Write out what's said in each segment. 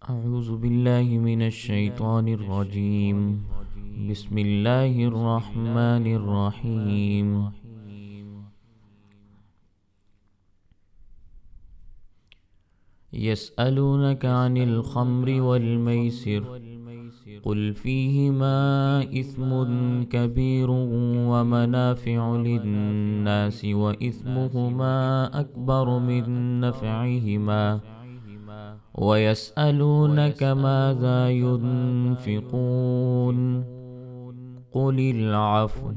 أعوذ بالله من الشيطان الرجيم. بسم الله الرحمن الرحيم. يسألونك عن الخمر والميسر قل فيهما إثم كبير ومنافع للناس وإثمهما أكبر من نفعهما ويسألونك ماذا ينفقون قل العفو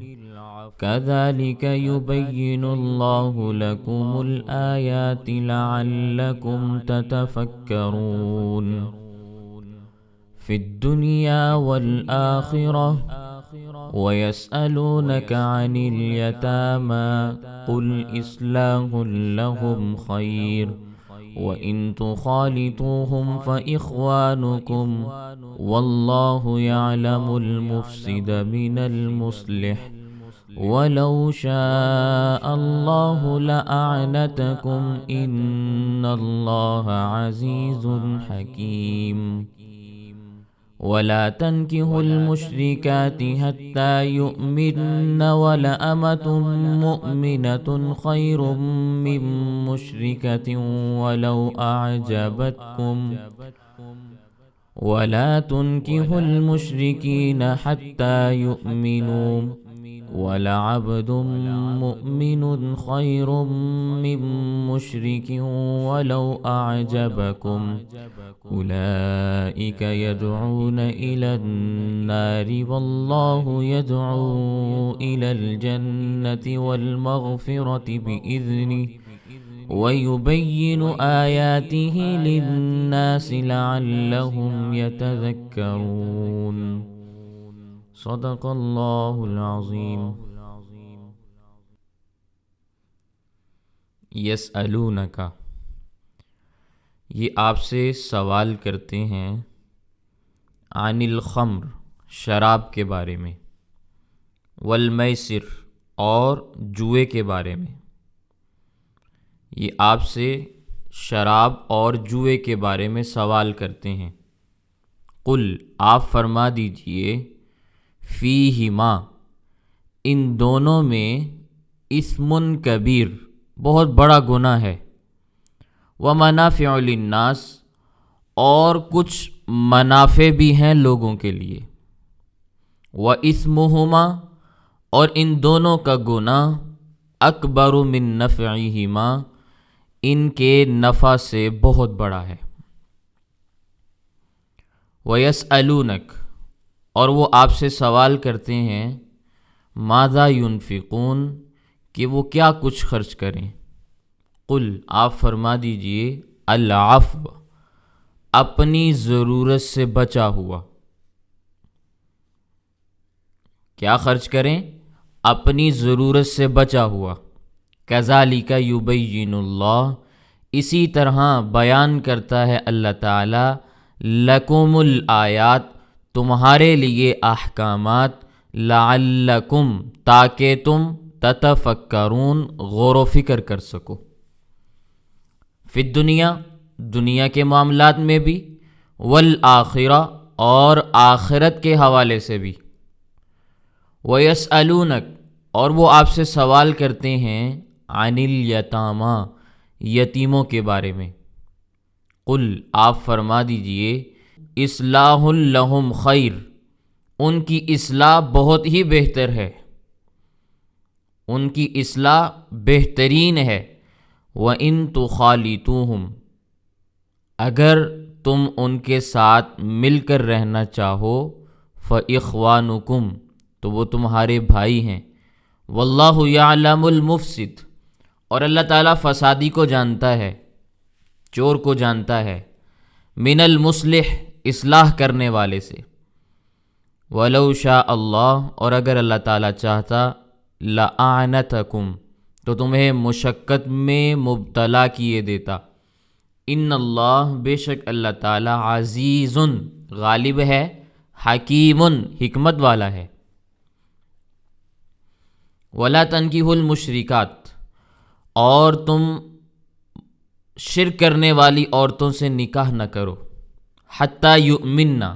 كذلك يبين الله لكم الآيات لعلكم تتفكرون في الدنيا والآخرة ويسألونك عن اليتامى قل إصلاح لهم خير وإن تخالطوهم فإخوانكم والله يعلم المفسد من المصلح ولو شاء الله لأعنتكم إن الله عزيز حكيم. ولا تنكحوا المشركات حتى يؤمن ولأمة مؤمنة خير من مشركة ولو أعجبتكم ولا تنكحوا المشركين حتى يؤمنوا ولعبد مؤمن خير من مشرك ولو أعجبكم أولئك يدعون إلى النار والله يدعو إلى الجنة والمغفرة بإذنه ويبين آياته للناس لعلهم يتذكرون. صدق اللہ العظیم. یسألونک، یہ آپ سے سوال کرتے ہیں، عن الخمر، شراب کے بارے میں، والمیسر، اور جوئے کے بارے میں. یہ آپ سے شراب اور جوئے کے بارے میں سوال کرتے ہیں. قل، آپ فرما دیجئے، فیہما، ان دونوں میں، اثم کبیر، بہت بڑا گناہ ہے، ومنافع للناس، اور کچھ منافع بھی ہیں لوگوں کے لیے، واسمہما، اور ان دونوں کا گناہ، اکبر من نفعہما، ان کے نفع سے بہت بڑا ہے. ویسألونک، اور وہ آپ سے سوال کرتے ہیں، ماذا ينفقون، کہ وہ کیا کچھ خرچ کریں. قل، آپ فرما دیجئے، العفو، اپنی ضرورت سے بچا ہوا. کیا خرچ کریں؟ اپنی ضرورت سے بچا ہوا. کذالک یبین اللہ، اسی طرح بیان کرتا ہے اللہ تعالی، لکم الآیات، تمہارے لیے احکامات، لعلکم، تاکہ تم، تتفکرون، غور و فکر کر سکو. فی الدنیا، دنیا کے معاملات میں بھی، والآخرہ، اور آخرت کے حوالے سے بھی. ویسألونک، اور وہ آپ سے سوال کرتے ہیں، عن الیتامی، یتیموں کے بارے میں. قل، آپ فرما دیجئے، اصلاح لہم خیر، ان کی اصلاح بہت ہی بہتر ہے، ان کی اصلاح بہترین ہے. وَإِن تُخَالِطُوهُمْ، اگر تم ان کے ساتھ مل کر رہنا چاہو، فَإِخْوَانُكُمْ، تو وہ تمہارے بھائی ہیں. وَاللَّهُ يَعْلَمُ الْمُفْسِدَ، اور اللہ تعالیٰ فسادی کو جانتا ہے، چور کو جانتا ہے، من المصلح، اصلاح کرنے والے سے. وَلَوْ شَاءَ اللَّهُ، اور اگر اللہ تعالیٰ چاہتا، لَأَعْنَتَكُمْ، تو تمہیں مشقت میں مبتلا کیے دیتا. ان اللہ، بے شک اللہ تعالیٰ، عزیز، غالب ہے، حکیم، حکمت والا ہے. وَلَا تَنْكِحُوا الْمُشْرِكَاتِ، اور تم شرک کرنے والی عورتوں سے نکاح نہ کرو. حتیٰ یؤمننا،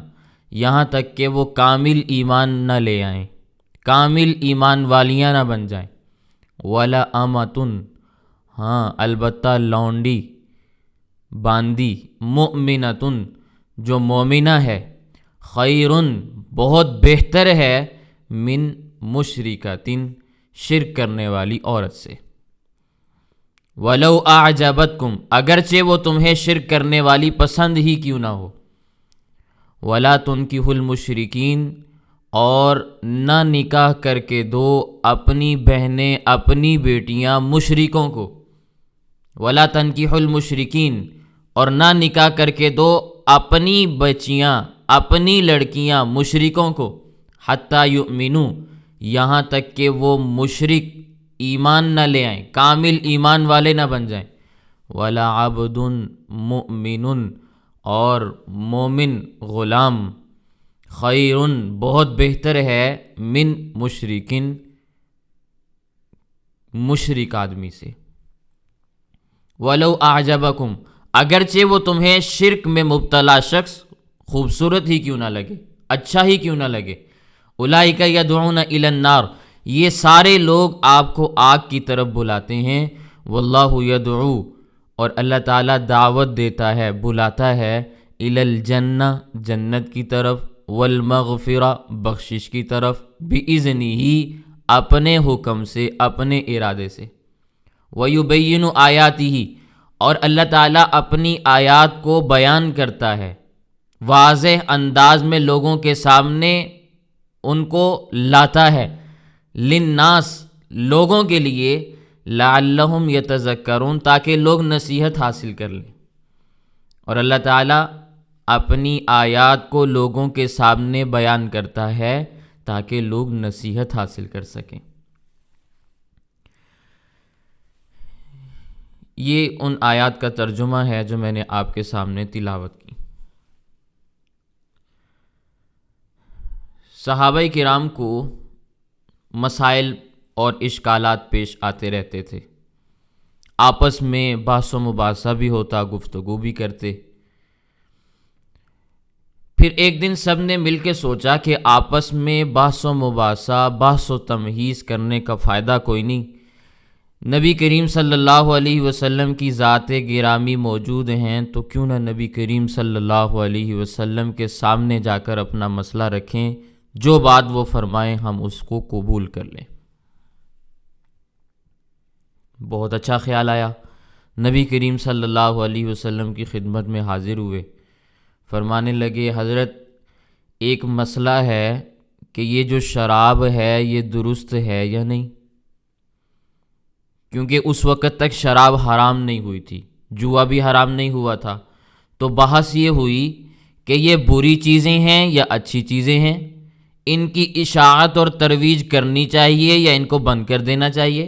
یہاں تک کہ وہ کامل ایمان نہ لے آئیں، کامل ایمان والیاں نہ بن جائیں۔ ولا امتن، ہاں البتہ لونڈی باندی، مؤمنتن جو مومنہ ہے، خیرن بہت بہتر ہے، من مشرکتن شرک کرنے والی عورت سے۔ ولو اعجبتکم، اگرچہ وہ تمہیں شرک کرنے والی پسند ہی کیوں نہ ہو۔ ولا تنکحوا المشرکین، اور نہ نکاح کر کے دو اپنی بہنیں اپنی بیٹیاں مشرکوں کو۔ ولا تنکحوا المشرکین، اور نہ نکاح کر کے دو اپنی بچیاں اپنی لڑکیاں مشرکوں کو، حتیٰ یؤمنو، یہاں تک کہ وہ مشرک ایمان نہ لے آئیں، کامل ایمان والے نہ بن جائیں۔ ولا عبد مؤمن، اور مومن غلام، خیرن بہت بہتر ہے، من مشرکن مشرک آدمی سے۔ ولو اعجبکم، اگرچہ وہ تمہیں شرک میں مبتلا شخص خوبصورت ہی کیوں نہ لگے، اچھا ہی کیوں نہ لگے۔ اولئک یدعون الی النار، یہ سارے لوگ آپ کو آگ کی طرف بلاتے ہیں۔ واللہ یدعو، اور اللہ تعالیٰ دعوت دیتا ہے، بلاتا ہے، الی الجنہ جنت کی طرف، والمغفرہ بخشش کی طرف، باذنہ اپنے حکم سے، اپنے ارادے سے۔ ویبین آیاتہ، اور اللہ تعالیٰ اپنی آیات کو بیان کرتا ہے، واضح انداز میں لوگوں کے سامنے ان کو لاتا ہے، للناس لوگوں کے لیے، لعلہم یتذکرون تاکہ لوگ نصیحت حاصل کر لیں۔ اور اللہ تعالیٰ اپنی آیات کو لوگوں کے سامنے بیان کرتا ہے تاکہ لوگ نصیحت حاصل کر سکیں۔ یہ ان آیات کا ترجمہ ہے جو میں نے آپ کے سامنے تلاوت کی۔ صحابہ کرام کو مسائل اور اشکالات پیش آتے رہتے تھے، آپس میں بحث و مباحثہ بھی ہوتا، گفتگو بھی کرتے۔ پھر ایک دن سب نے مل کے سوچا کہ آپس میں بحث و مباحثہ، بحث و تمہیز کرنے کا فائدہ کوئی نہیں، نبی کریم صلی اللہ علیہ وسلم کی ذات گرامی موجود ہیں، تو کیوں نہ نبی کریم صلی اللہ علیہ وسلم کے سامنے جا کر اپنا مسئلہ رکھیں، جو بات وہ فرمائیں ہم اس کو قبول کر لیں۔ بہت اچھا خیال آیا، نبی کریم صلی اللہ علیہ وسلم کی خدمت میں حاضر ہوئے، فرمانے لگے، حضرت ایک مسئلہ ہے کہ یہ جو شراب ہے یہ درست ہے یا نہیں، کیونکہ اس وقت تک شراب حرام نہیں ہوئی تھی، جوا بھی حرام نہیں ہوا تھا، تو بحث یہ ہوئی کہ یہ بری چیزیں ہیں یا اچھی چیزیں ہیں، ان کی اشاعت اور ترویج کرنی چاہیے یا ان کو بند کر دینا چاہیے۔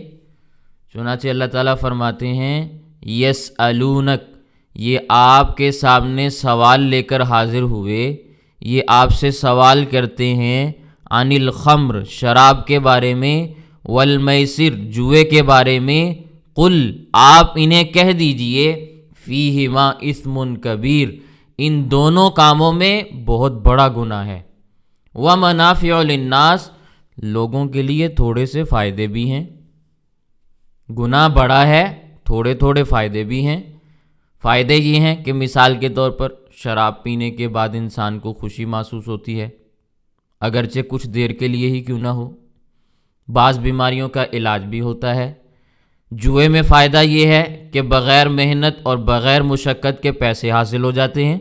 چنانچہ اللہ تعالیٰ فرماتے ہیں، یسألونک، یہ آپ کے سامنے سوال لے کر حاضر ہوئے، یہ آپ سے سوال کرتے ہیں، عن الخمر شراب کے بارے میں، والمیسر جوئے کے بارے میں، قل آپ انہیں کہہ دیجئے، فیہما اثم کبیر، ان دونوں کاموں میں بہت بڑا گناہ ہے، ومنافع للناس، لوگوں کے لیے تھوڑے سے فائدے بھی ہیں، گناہ بڑا ہے، تھوڑے تھوڑے فائدے بھی ہیں۔ فائدے یہ ہیں کہ مثال کے طور پر شراب پینے کے بعد انسان کو خوشی محسوس ہوتی ہے، اگرچہ کچھ دیر کے لیے ہی کیوں نہ ہو، بعض بیماریوں کا علاج بھی ہوتا ہے۔ جوئے میں فائدہ یہ ہے کہ بغیر محنت اور بغیر مشقت کے پیسے حاصل ہو جاتے ہیں،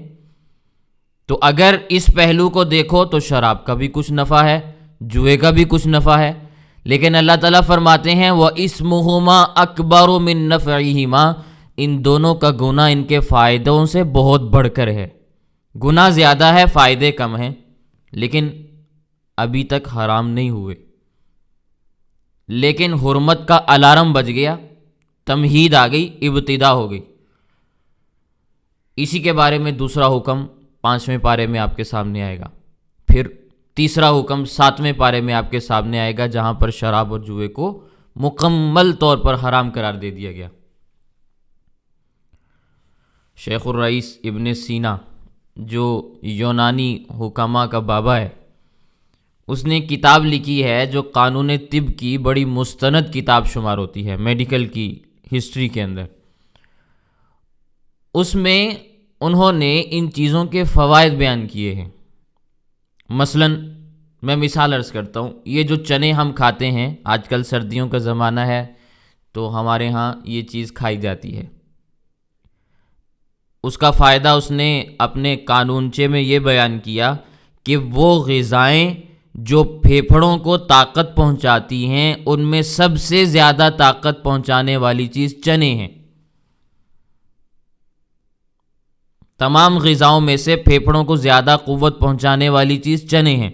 تو اگر اس پہلو کو دیکھو تو شراب کا بھی کچھ نفع ہے، جوئے کا بھی کچھ نفع ہے، لیکن اللہ تعالیٰ فرماتے ہیں وَإِسْمُهُمَا أَكْبَرُ مِن نَفْعِهِمَا، ان دونوں کا گناہ ان کے فائدوں سے بہت بڑھ کر ہے، گناہ زیادہ ہے، فائدے کم ہیں، لیکن ابھی تک حرام نہیں ہوئے، لیکن حرمت کا الارم بج گیا، تمہید آ گئی، ابتدا ہو گئی۔ اسی کے بارے میں دوسرا حکم 5ویں پارے میں آپ کے سامنے آئے گا، پھر تیسرا حکم 7ویں پارے میں آپ کے سامنے آئے گا، جہاں پر شراب اور جوئے کو مکمل طور پر حرام قرار دے دیا گیا۔ شیخ الرئیس ابن سینا جو یونانی حکما کا بابا ہے، اس نے کتاب لکھی ہے جو قانون طب کی بڑی مستند کتاب شمار ہوتی ہے میڈیکل کی ہسٹری کے اندر۔ اس میں انہوں نے ان چیزوں کے فوائد بیان کیے ہیں۔ مثلاً میں مثال عرض کرتا ہوں، یہ جو چنے ہم کھاتے ہیں، آج کل سردیوں کا زمانہ ہے تو ہمارے ہاں یہ چیز کھائی جاتی ہے۔ اس کا فائدہ اس نے اپنے قانونچے میں یہ بیان کیا کہ وہ غذائیں جو پھیپھڑوں کو طاقت پہنچاتی ہیں، ان میں سب سے زیادہ طاقت پہنچانے والی چیز چنے ہیں۔ تمام غذاؤں میں سے پھیپھڑوں کو زیادہ قوت پہنچانے والی چیز چنے ہیں۔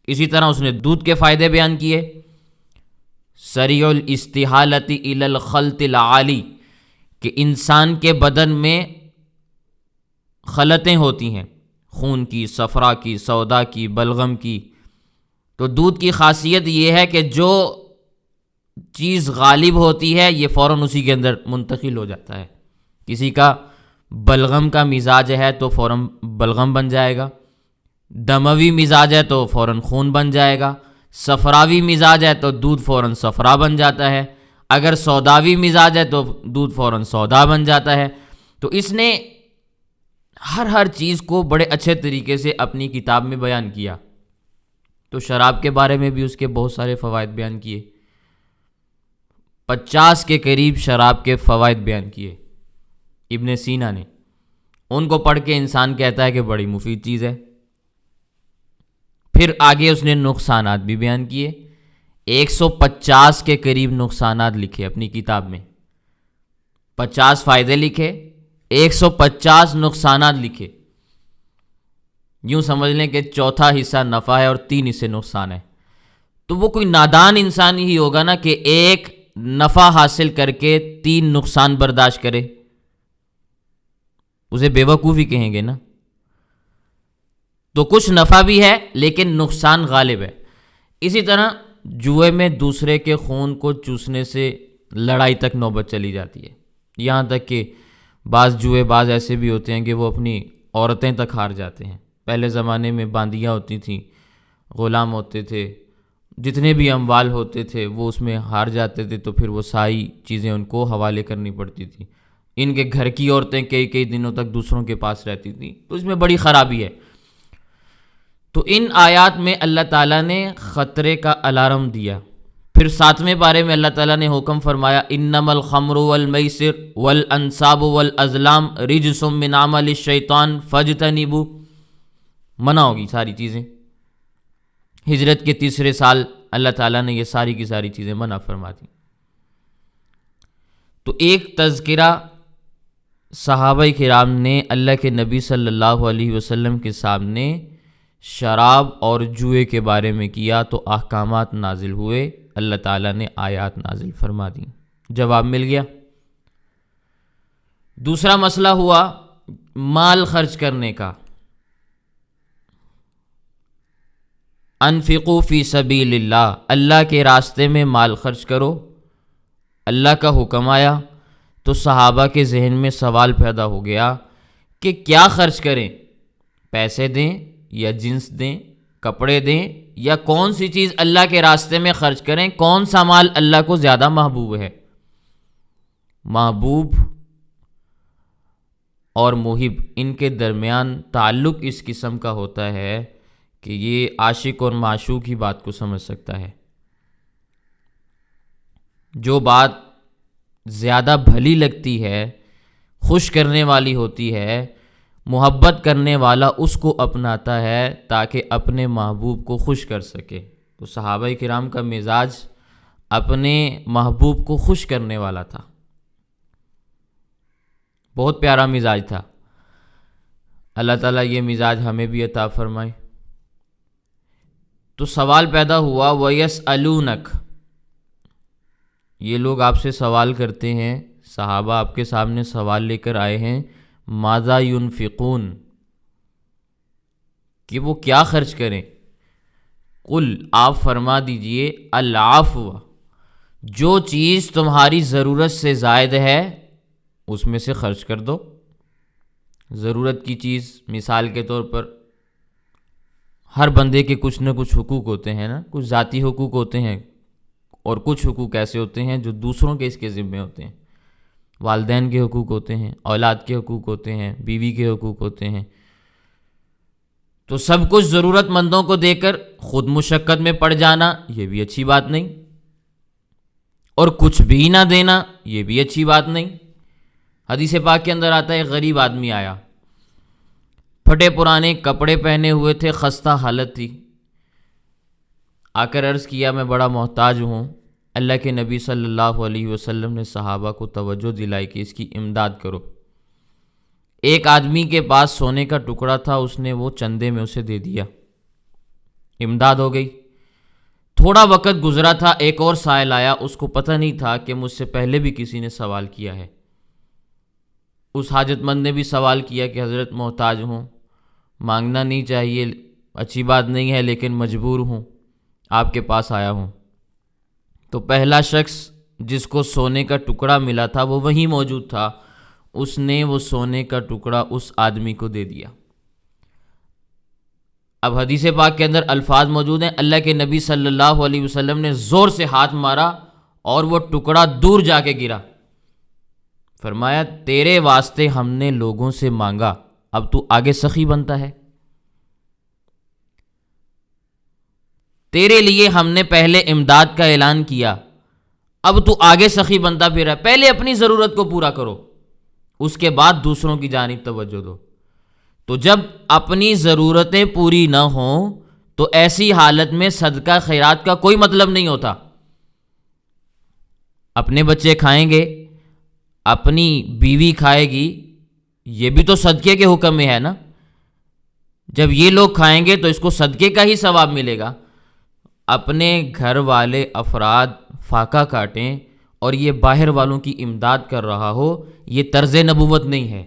اسی طرح اس نے دودھ کے فائدے بیان کیے، سریع الاستحالۃ الی الخلط العالی، کہ انسان کے بدن میں خلطیں ہوتی ہیں، خون کی، صفرا کی، سودا کی، بلغم کی، تو دودھ کی خاصیت یہ ہے کہ جو چیز غالب ہوتی ہے یہ فوراً اسی کے اندر منتقل ہو جاتا ہے۔ کسی کا بلغم کا مزاج ہے تو فوراً بلغم بن جائے گا، دموی مزاج ہے تو فوراً خون بن جائے گا، صفراوی مزاج ہے تو دودھ فوراً صفرا بن جاتا ہے، اگر سوداوی مزاج ہے تو دودھ فوراً سودا بن جاتا ہے۔ تو اس نے ہر چیز کو بڑے اچھے طریقے سے اپنی کتاب میں بیان کیا۔ تو شراب کے بارے میں بھی اس کے بہت سارے فوائد بیان کیے، 50 کے قریب شراب کے فوائد بیان کیے ابن سینا نے۔ ان کو پڑھ کے انسان کہتا ہے کہ بڑی مفید چیز ہے۔ پھر آگے اس نے نقصانات بھی بیان کیے، 150 کے قریب نقصانات لکھے اپنی کتاب میں، 50 فائدے لکھے، 150 نقصانات لکھے۔ یوں سمجھ لیں کہ چوتھا حصہ نفع ہے اور 3 حصے نقصان ہے۔ تو وہ کوئی نادان انسان ہی ہوگا نا کہ ایک نفع حاصل کر کے 3 نقصان برداشت کرے، اسے بے وقوفی کہیں گے نا۔ تو کچھ نفع بھی ہے لیکن نقصان غالب ہے۔ اسی طرح جوئے میں دوسرے کے خون کو چوسنے سے لڑائی تک نوبت چلی جاتی ہے، یہاں تک کہ بعض جوئے باز ایسے بھی ہوتے ہیں کہ وہ اپنی عورتیں تک ہار جاتے ہیں۔ پہلے زمانے میں باندیاں ہوتی تھیں، غلام ہوتے تھے، جتنے بھی اموال ہوتے تھے وہ اس میں ہار جاتے تھے، تو پھر وہ ساری چیزیں ان کو حوالے کرنی پڑتی تھی۔ ان کے گھر کی عورتیں کئی دنوں تک دوسروں کے پاس رہتی تھیں، تو اس میں بڑی خرابی ہے۔ تو ان آیات میں اللہ تعالیٰ نے خطرے کا الارم دیا۔ پھر 7ویں پارے میں اللہ تعالیٰ نے حکم فرمایا، انما الخمر والمیسر والانصاب والازلام رجس من عمل الشیطان فاجتنبوہ، منع ہوگی ساری چیزیں۔ ہجرت کے 3 سال اللہ تعالیٰ نے یہ ساری کی ساری چیزیں منع فرما دیں۔ تو ایک تذکرہ صحابہ کرام نے اللہ کے نبی صلی اللہ علیہ وسلم کے سامنے شراب اور جوئے کے بارے میں کیا، تو احکامات نازل ہوئے، اللہ تعالیٰ نے آیات نازل فرما دیں، جواب مل گیا۔ دوسرا مسئلہ ہوا مال خرچ کرنے کا، انفقوا فی سبیل اللہ، اللہ کے راستے میں مال خرچ کرو۔ اللہ کا حکم آیا تو صحابہ کے ذہن میں سوال پیدا ہو گیا کہ کیا خرچ کریں، پیسے دیں یا جنس دیں، کپڑے دیں، یا کون سی چیز اللہ کے راستے میں خرچ کریں، کون سا مال اللہ کو زیادہ محبوب ہے۔ محبوب اور محب ان کے درمیان تعلق اس قسم کا ہوتا ہے کہ یہ عاشق اور معشوق کی بات کو سمجھ سکتا ہے۔ جو بات زیادہ بھلی لگتی ہے، خوش کرنے والی ہوتی ہے، محبت کرنے والا اس کو اپناتا ہے تاکہ اپنے محبوب کو خوش کر سکے۔ تو صحابہ کرام کا مزاج اپنے محبوب کو خوش کرنے والا تھا، بہت پیارا مزاج تھا۔ اللہ تعالیٰ یہ مزاج ہمیں بھی عطا فرمائے۔ تو سوال پیدا ہوا، وَيَسْأَلُونَكَ، یہ لوگ آپ سے سوال کرتے ہیں، صحابہ آپ کے سامنے سوال لے کر آئے ہیں، ماذا ينفقون، کہ وہ کیا خرچ کریں۔ قل، آپ فرما دیجئے، العفو، جو چیز تمہاری ضرورت سے زائد ہے اس میں سے خرچ کر دو۔ ضرورت کی چیز مثال کے طور پر ہر بندے کے کچھ نہ کچھ حقوق ہوتے ہیں نا، کچھ ذاتی حقوق ہوتے ہیں اور کچھ حقوق ایسے ہوتے ہیں جو دوسروں کے اس کے ذمے ہوتے ہیں۔ والدین کے حقوق ہوتے ہیں، اولاد کے حقوق ہوتے ہیں، بیوی کے حقوق ہوتے ہیں۔ تو سب کچھ ضرورت مندوں کو دے کر خود مشقت میں پڑ جانا یہ بھی اچھی بات نہیں، اور کچھ بھی نہ دینا یہ بھی اچھی بات نہیں۔ حدیث پاک کے اندر آتا ہے، ایک غریب آدمی آیا، پھٹے پرانے کپڑے پہنے ہوئے تھے، خستہ حالت تھی، آ کر عرض کیا میں بڑا محتاج ہوں۔ اللہ کے نبی صلی اللہ علیہ وسلم نے صحابہ کو توجہ دلائی کہ اس کی امداد کرو۔ ایک آدمی کے پاس سونے کا ٹکڑا تھا، اس نے وہ چندے میں اسے دے دیا، امداد ہو گئی۔ تھوڑا وقت گزرا تھا، ایک اور سائل آیا، اس کو پتہ نہیں تھا کہ مجھ سے پہلے بھی کسی نے سوال کیا ہے۔ اس حاجت مند نے بھی سوال کیا کہ حضرت محتاج ہوں، مانگنا نہیں چاہیے، اچھی بات نہیں ہے، لیکن مجبور ہوں، آپ کے پاس آیا ہوں۔ تو پہلا شخص جس کو سونے کا ٹکڑا ملا تھا وہ وہیں موجود تھا، اس نے وہ سونے کا ٹکڑا اس آدمی کو دے دیا۔ اب حدیث پاک کے اندر الفاظ موجود ہیں، اللہ کے نبی صلی اللہ علیہ وسلم نے زور سے ہاتھ مارا اور وہ ٹکڑا دور جا کے گرا۔ فرمایا تیرے واسطے ہم نے لوگوں سے مانگا، اب تو آگے سخی بنتا ہے، تیرے لیے ہم نے پہلے امداد کا اعلان کیا، اب تو آگے سخی بنتا پھر ہے، پہلے اپنی ضرورت کو پورا کرو، اس کے بعد دوسروں کی جانب توجہ دو۔ تو جب اپنی ضرورتیں پوری نہ ہوں تو ایسی حالت میں صدقہ خیرات کا کوئی مطلب نہیں ہوتا۔ اپنے بچے کھائیں گے، اپنی بیوی کھائے گی، یہ بھی تو صدقے کے حکم میں ہے نا۔ جب یہ لوگ کھائیں گے تو اس کو صدقے کا ہی ثواب ملے گا۔ اپنے گھر والے افراد فاقہ کاٹیں اور یہ باہر والوں کی امداد کر رہا ہو، یہ طرز نبوت نہیں ہے۔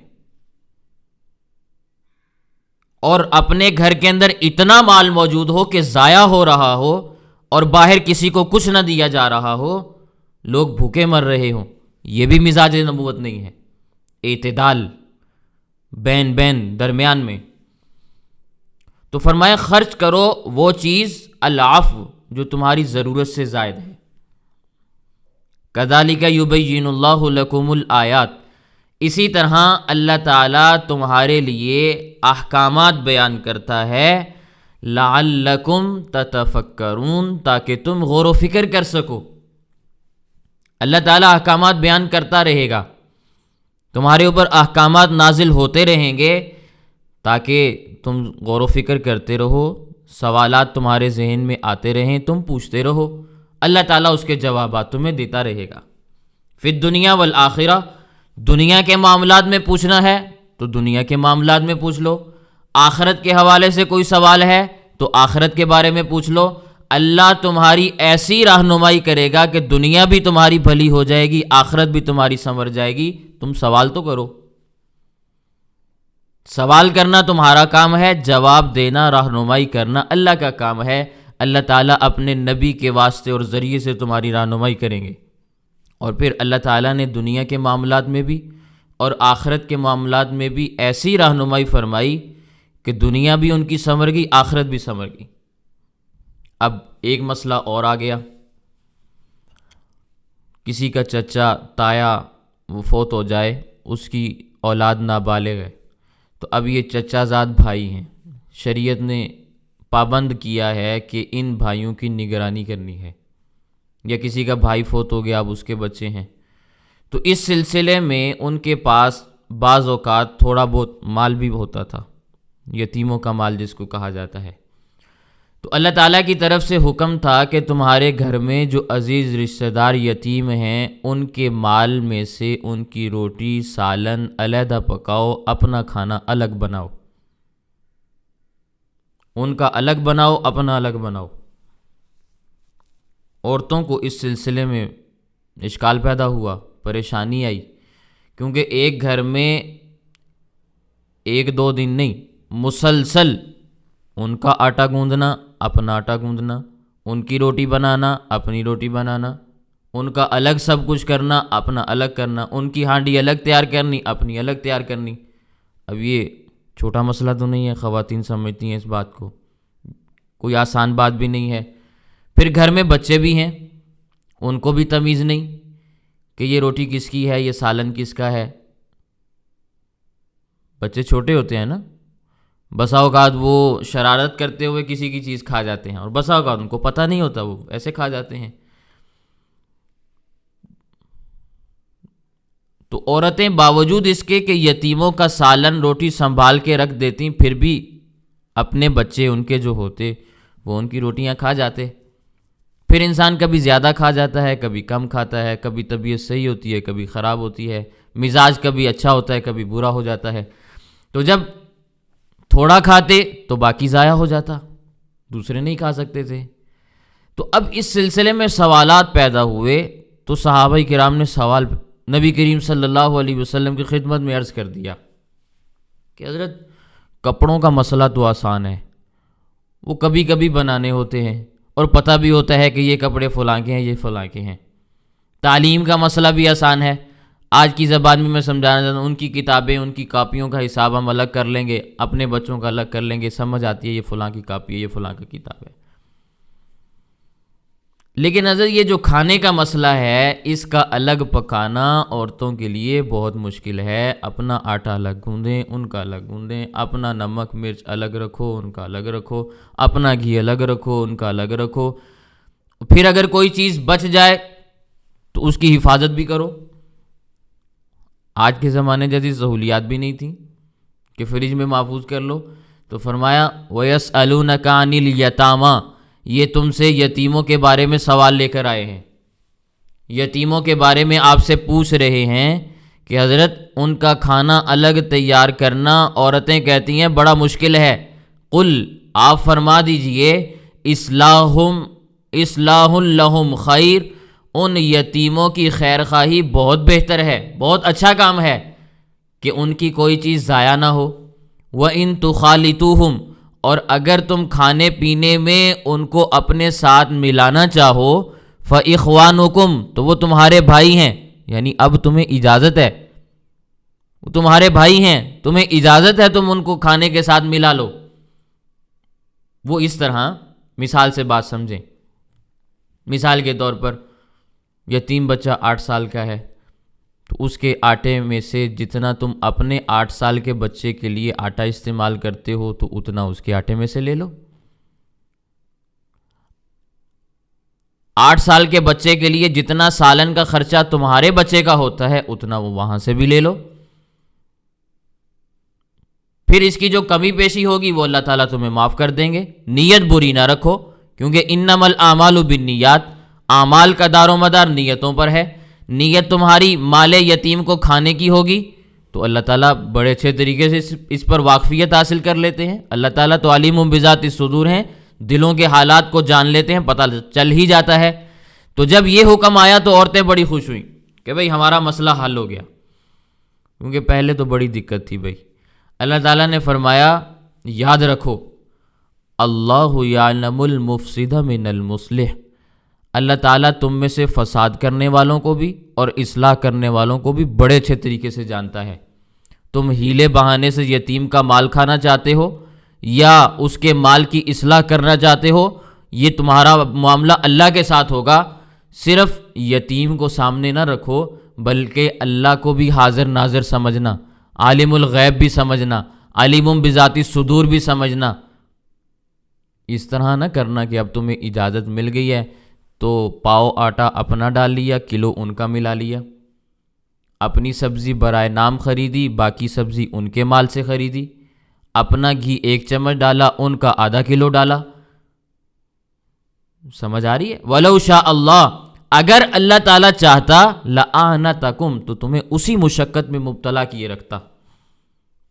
اور اپنے گھر کے اندر اتنا مال موجود ہو کہ ضائع ہو رہا ہو اور باہر کسی کو کچھ نہ دیا جا رہا ہو، لوگ بھوکے مر رہے ہوں، یہ بھی مزاج نبوت نہیں ہے۔ اعتدال، بین بین، درمیان میں۔ تو فرمایا خرچ کرو وہ چیز العفو جو تمہاری ضرورت سے زائد ہے۔ کذالک یبین اللہ لکم الآیات، اسی طرح اللہ تعالیٰ تمہارے لیے احکامات بیان کرتا ہے، لعلکم تتفکرون، تاکہ تم غور و فکر کر سکو۔ اللہ تعالیٰ احکامات بیان کرتا رہے گا، تمہارے اوپر احکامات نازل ہوتے رہیں گے تاکہ تم غور و فکر کرتے رہو، سوالات تمہارے ذہن میں آتے رہیں، تم پوچھتے رہو، اللہ تعالیٰ اس کے جوابات تمہیں دیتا رہے گا۔ فی الدنیا والآخرہ، دنیا کے معاملات میں پوچھنا ہے تو دنیا کے معاملات میں پوچھ لو، آخرت کے حوالے سے کوئی سوال ہے تو آخرت کے بارے میں پوچھ لو۔ اللہ تمہاری ایسی رہنمائی کرے گا کہ دنیا بھی تمہاری بھلی ہو جائے گی، آخرت بھی تمہاری سنور جائے گی۔ تم سوال تو کرو، سوال کرنا تمہارا کام ہے، جواب دینا، رہنمائی کرنا اللہ کا کام ہے۔ اللہ تعالیٰ اپنے نبی کے واسطے اور ذریعے سے تمہاری رہنمائی کریں گے۔ اور پھر اللہ تعالیٰ نے دنیا کے معاملات میں بھی اور آخرت کے معاملات میں بھی ایسی رہنمائی فرمائی کہ دنیا بھی ان کی سنور گئی، آخرت بھی سنور گئی۔ اب ایک مسئلہ اور آ گیا، کسی کا چچا تایا وہ فوت ہو جائے، اس کی اولاد نابالغ ہے، تو اب یہ چچا زاد بھائی ہیں، شریعت نے پابند کیا ہے کہ ان بھائیوں کی نگرانی کرنی ہے، یا کسی کا بھائی فوت ہو گیا، اب اس کے بچے ہیں، تو اس سلسلے میں ان کے پاس بعض اوقات تھوڑا بہت مال بھی ہوتا تھا، یتیموں کا مال جس کو کہا جاتا ہے۔ تو اللہ تعالیٰ کی طرف سے حکم تھا کہ تمہارے گھر میں جو عزیز رشتہ دار یتیم ہیں، ان کے مال میں سے ان کی روٹی سالن علیحدہ پکاؤ، اپنا کھانا الگ بناؤ، ان کا الگ بناؤ، اپنا الگ بناؤ۔ عورتوں کو اس سلسلے میں اشکال پیدا ہوا، پریشانی آئی، کیونکہ ایک گھر میں ایک دو دن نہیں، مسلسل ان کا آٹا گوندنا، اپنا آٹا گوندنا، ان کی روٹی بنانا، اپنی روٹی بنانا، ان کا الگ سب کچھ کرنا، اپنا الگ کرنا، ان کی ہانڈی الگ تیار کرنی، اپنی الگ تیار کرنی۔ اب یہ چھوٹا مسئلہ تو نہیں ہے، خواتین سمجھتی ہیں اس بات کو، کوئی آسان بات بھی نہیں ہے۔ پھر گھر میں بچے بھی ہیں، ان کو بھی تمیز نہیں کہ یہ روٹی کس کی ہے، یہ سالن کس کا ہے۔ بچے چھوٹے ہوتے ہیں نا، بسا اوقات وہ شرارت کرتے ہوئے کسی کی چیز کھا جاتے ہیں، اور بسا اوقات ان کو پتہ نہیں ہوتا، وہ ایسے کھا جاتے ہیں۔ تو عورتیں باوجود اس کے کہ یتیموں کا سالن روٹی سنبھال کے رکھ دیتی، پھر بھی اپنے بچے ان کے جو ہوتے وہ ان کی روٹیاں کھا جاتے۔ پھر انسان کبھی زیادہ کھا جاتا ہے، کبھی کم کھاتا ہے، کبھی طبیعت صحیح ہوتی ہے، کبھی خراب ہوتی ہے، مزاج کبھی اچھا ہوتا ہے، کبھی برا ہو جاتا ہے۔ تو جب تھوڑا کھاتے تو باقی ضائع ہو جاتا، دوسرے نہیں کھا سکتے تھے۔ تو اب اس سلسلے میں سوالات پیدا ہوئے، تو صحابہ کرام نے سوال نبی کریم صلی اللہ علیہ وسلم کی خدمت میں عرض کر دیا کہ حضرت کپڑوں کا مسئلہ تو آسان ہے، وہ کبھی کبھی بنانے ہوتے ہیں اور پتہ بھی ہوتا ہے کہ یہ کپڑے فلاں کے ہیں، یہ فلاں کے ہیں۔ تعلیم کا مسئلہ بھی آسان ہے، آج کی زبان میں سمجھانا چاہتا ہوں، ان کی کتابیں، ان کی کاپیوں کا حساب ہم الگ کر لیں گے، اپنے بچوں کا الگ کر لیں گے، سمجھ آتی ہے یہ فلاں کی کاپی ہے، یہ فلاں کی کتاب ہے۔ لیکن حضرت یہ جو کھانے کا مسئلہ ہے، اس کا الگ پکانا عورتوں کے لیے بہت مشکل ہے۔ اپنا آٹا الگ گوندیں، ان کا الگ گوندیں، اپنا نمک مرچ الگ رکھو، ان کا الگ رکھو، اپنا گھی الگ رکھو، ان کا الگ رکھو۔ پھر اگر کوئی چیز بچ جائے تو اس کی حفاظت بھی کرو۔ آج کے زمانے جیسی سہولیات بھی نہیں تھیں کہ فریج میں محفوظ کر لو، تو فرمایا وَيَسْأَلُونَكَ عَنِ الْيَتَامَى، یہ تم سے یتیموں کے بارے میں سوال لے کر آئے ہیں، یتیموں کے بارے میں آپ سے پوچھ رہے ہیں کہ حضرت ان کا کھانا الگ تیار کرنا عورتیں کہتی ہیں بڑا مشکل ہے۔ قل، آپ فرما دیجئے، اصلاح لہم خیر، ان یتیموں کی خیر خواہی بہت بہتر ہے، بہت اچھا کام ہے کہ ان کی کوئی چیز ضائع نہ ہو۔ وَإِن تُخَالِطُوهُمْ، اور اگر تم کھانے پینے میں ان کو اپنے ساتھ ملانا چاہو، فَإِخْوَانُكُمْ، تو وہ تمہارے بھائی ہیں، یعنی اب تمہیں اجازت ہے، وہ تمہارے بھائی ہیں، تمہیں اجازت ہے تم ان کو کھانے کے ساتھ ملا لو۔ وہ اس طرح مثال سے بات سمجھیں۔ مثال کے طور پر یتیم بچہ 8 سال کا ہے، تو اس کے آٹے میں سے جتنا تم اپنے 8 سال کے بچے کے لیے آٹا استعمال کرتے ہو تو اتنا اس کے آٹے میں سے لے لو۔ 8 سال کے بچے کے لیے جتنا سالن کا خرچہ تمہارے بچے کا ہوتا ہے اتنا وہ وہاں سے بھی لے لو۔ پھر اس کی جو کمی پیشی ہوگی وہ اللہ تعالیٰ تمہیں معاف کر دیں گے۔ نیت بری نہ رکھو، کیونکہ انما الاعمال بالنیات، اعمال کا دار و مدار نیتوں پر ہے۔ نیت تمہاری مال یتیم کو کھانے کی ہوگی تو اللہ تعالیٰ بڑے اچھے طریقے سے اس پر واقفیت حاصل کر لیتے ہیں۔ اللہ تعالیٰ تو علیم بذات الصدور ہیں، دلوں کے حالات کو جان لیتے ہیں، پتہ چل ہی جاتا ہے۔ تو جب یہ حکم آیا تو عورتیں بڑی خوش ہوئیں کہ بھئی ہمارا مسئلہ حل ہو گیا، کیونکہ پہلے تو بڑی دقت تھی بھئی۔ اللہ تعالیٰ نے فرمایا یاد رکھو، اللہ یعلم المفسد من المصلح، اللہ تعالیٰ تم میں سے فساد کرنے والوں کو بھی اور اصلاح کرنے والوں کو بھی بڑے اچھے طریقے سے جانتا ہے۔ تم ہیلے بہانے سے یتیم کا مال کھانا چاہتے ہو یا اس کے مال کی اصلاح کرنا چاہتے ہو، یہ تمہارا معاملہ اللہ کے ساتھ ہوگا۔ صرف یتیم کو سامنے نہ رکھو بلکہ اللہ کو بھی حاضر ناظر سمجھنا، عالم الغیب بھی سمجھنا، علیم بذات الصدور بھی سمجھنا۔ اس طرح نہ کرنا کہ اب تمہیں اجازت مل گئی ہے تو پاؤ آٹا اپنا ڈال لیا، کلو ان کا ملا لیا، اپنی سبزی برائے نام خریدی، باقی سبزی ان کے مال سے خریدی، اپنا گھی 1 چمچ ڈالا، ان کا ½ کلو ڈالا۔ سمجھ آ رہی ہے؟ وَلَوْ شَاءَ اللَّهُ، اگر اللہ تعالیٰ چاہتا، لَأَعْنَتَكُمْ، تو تمہیں اسی مشقت میں مبتلا کیے رکھتا،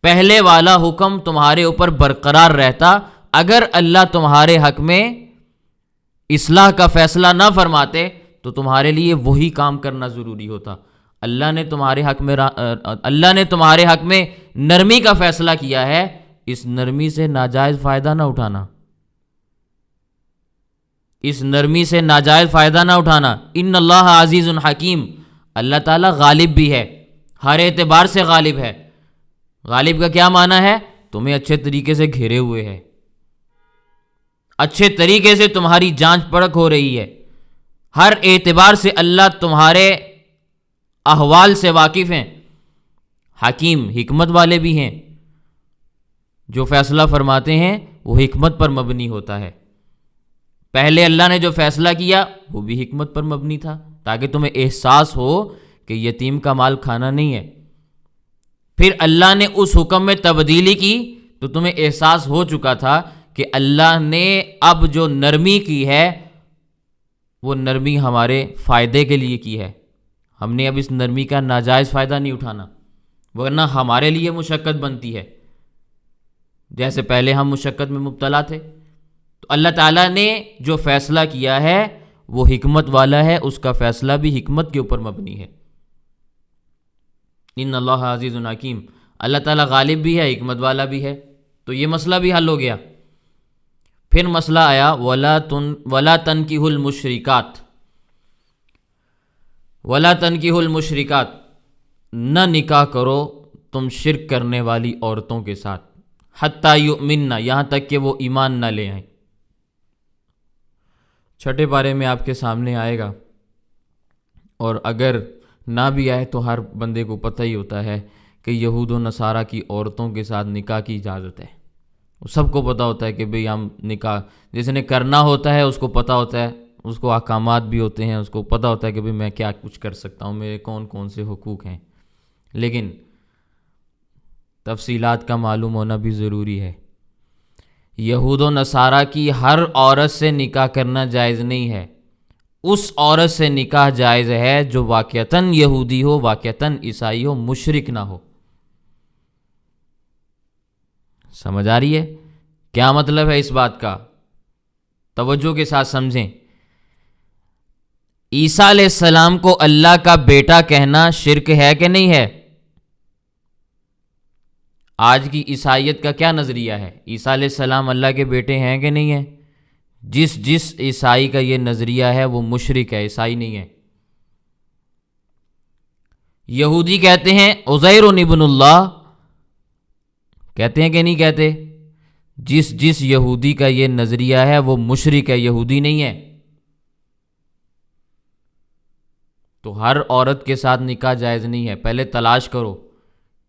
پہلے والا حکم تمہارے اوپر برقرار رہتا۔ اگر اللہ تمہارے حق میں اصلاح کا فیصلہ نہ فرماتے تو تمہارے لیے وہی کام کرنا ضروری ہوتا۔ اللہ نے تمہارے حق میں نرمی کا فیصلہ کیا ہے، اس نرمی سے ناجائز فائدہ نہ اٹھانا، اس نرمی سے ناجائز فائدہ نہ اٹھانا۔ ان اللہ عزیز حکیم، اللہ تعالیٰ غالب بھی ہے، ہر اعتبار سے غالب ہے۔ غالب کا کیا معنی ہے؟ تمہیں اچھے طریقے سے گھیرے ہوئے ہے، اچھے طریقے سے تمہاری جانچ پرکھ ہو رہی ہے، ہر اعتبار سے اللہ تمہارے احوال سے واقف ہیں، حکیم حکمت والے بھی ہیں، جو فیصلہ فرماتے ہیں وہ حکمت پر مبنی ہوتا ہے۔ پہلے اللہ نے جو فیصلہ کیا وہ بھی حکمت پر مبنی تھا، تاکہ تمہیں احساس ہو کہ یتیم کا مال کھانا نہیں ہے۔ پھر اللہ نے اس حکم میں تبدیلی کی تو تمہیں احساس ہو چکا تھا کہ اللہ نے اب جو نرمی کی ہے وہ نرمی ہمارے فائدے کے لیے کی ہے، ہم نے اب اس نرمی کا ناجائز فائدہ نہیں اٹھانا، ورنہ ہمارے لیے مشقت بنتی ہے، جیسے پہلے ہم مشقت میں مبتلا تھے۔ تو اللہ تعالیٰ نے جو فیصلہ کیا ہے وہ حکمت والا ہے، اس کا فیصلہ بھی حکمت کے اوپر مبنی ہے۔ ان اللہ عزیز حکیم، اللہ تعالیٰ غالب بھی ہے، حکمت والا بھی ہے۔ تو یہ مسئلہ بھی حل ہو گیا۔ پھر مسئلہ آیا وَلَا تَنْكِحُوا الْمُشْرِكَاتِ، وَلَا تَنْكِحُوا الْمُشْرِكَاتِ، نہ نکاح کرو تم شرک کرنے والی عورتوں کے ساتھ، حتیٰ یؤمنن، یہاں تک کہ وہ ایمان نہ لے آئیں۔ چھٹے پارے میں آپ کے سامنے آئے گا، اور اگر نہ بھی آئے تو ہر بندے کو پتہ ہی ہوتا ہے کہ یہود و نصارہ کی عورتوں کے ساتھ نکاح کی اجازت ہے۔ سب کو پتہ ہوتا ہے کہ بھئی ہم نکاح جس نے کرنا ہوتا ہے اس کو پتہ ہوتا ہے، اس کو احکامات بھی ہوتے ہیں، اس کو پتہ ہوتا ہے کہ بھئی میں کیا کچھ کر سکتا ہوں، میرے کون کون سے حقوق ہیں، لیکن تفصیلات کا معلوم ہونا بھی ضروری ہے۔ یہود و نصارہ کی ہر عورت سے نکاح کرنا جائز نہیں ہے، اس عورت سے نکاح جائز ہے جو واقعتاً یہودی ہو، واقعتاً عیسائی ہو، مشرک نہ ہو۔ سمجھ آ رہی ہے کیا مطلب ہے اس بات کا؟ توجہ کے ساتھ سمجھیں۔ عیسیٰ علیہ السلام کو اللہ کا بیٹا کہنا شرک ہے کہ نہیں ہے؟ آج کی عیسائیت کا کیا نظریہ ہے؟ عیسیٰ علیہ السلام اللہ کے بیٹے ہیں کہ نہیں ہیں؟ جس عیسائی کا یہ نظریہ ہے وہ مشرک ہے، عیسائی نہیں ہے۔ یہودی کہتے ہیں عزیر ابن اللہ، کہتے ہیں کہ نہیں کہتے؟ جس یہودی کا یہ نظریہ ہے وہ مشرک ہے، یہودی نہیں ہے۔ تو ہر عورت کے ساتھ نکاح جائز نہیں ہے۔ پہلے تلاش کرو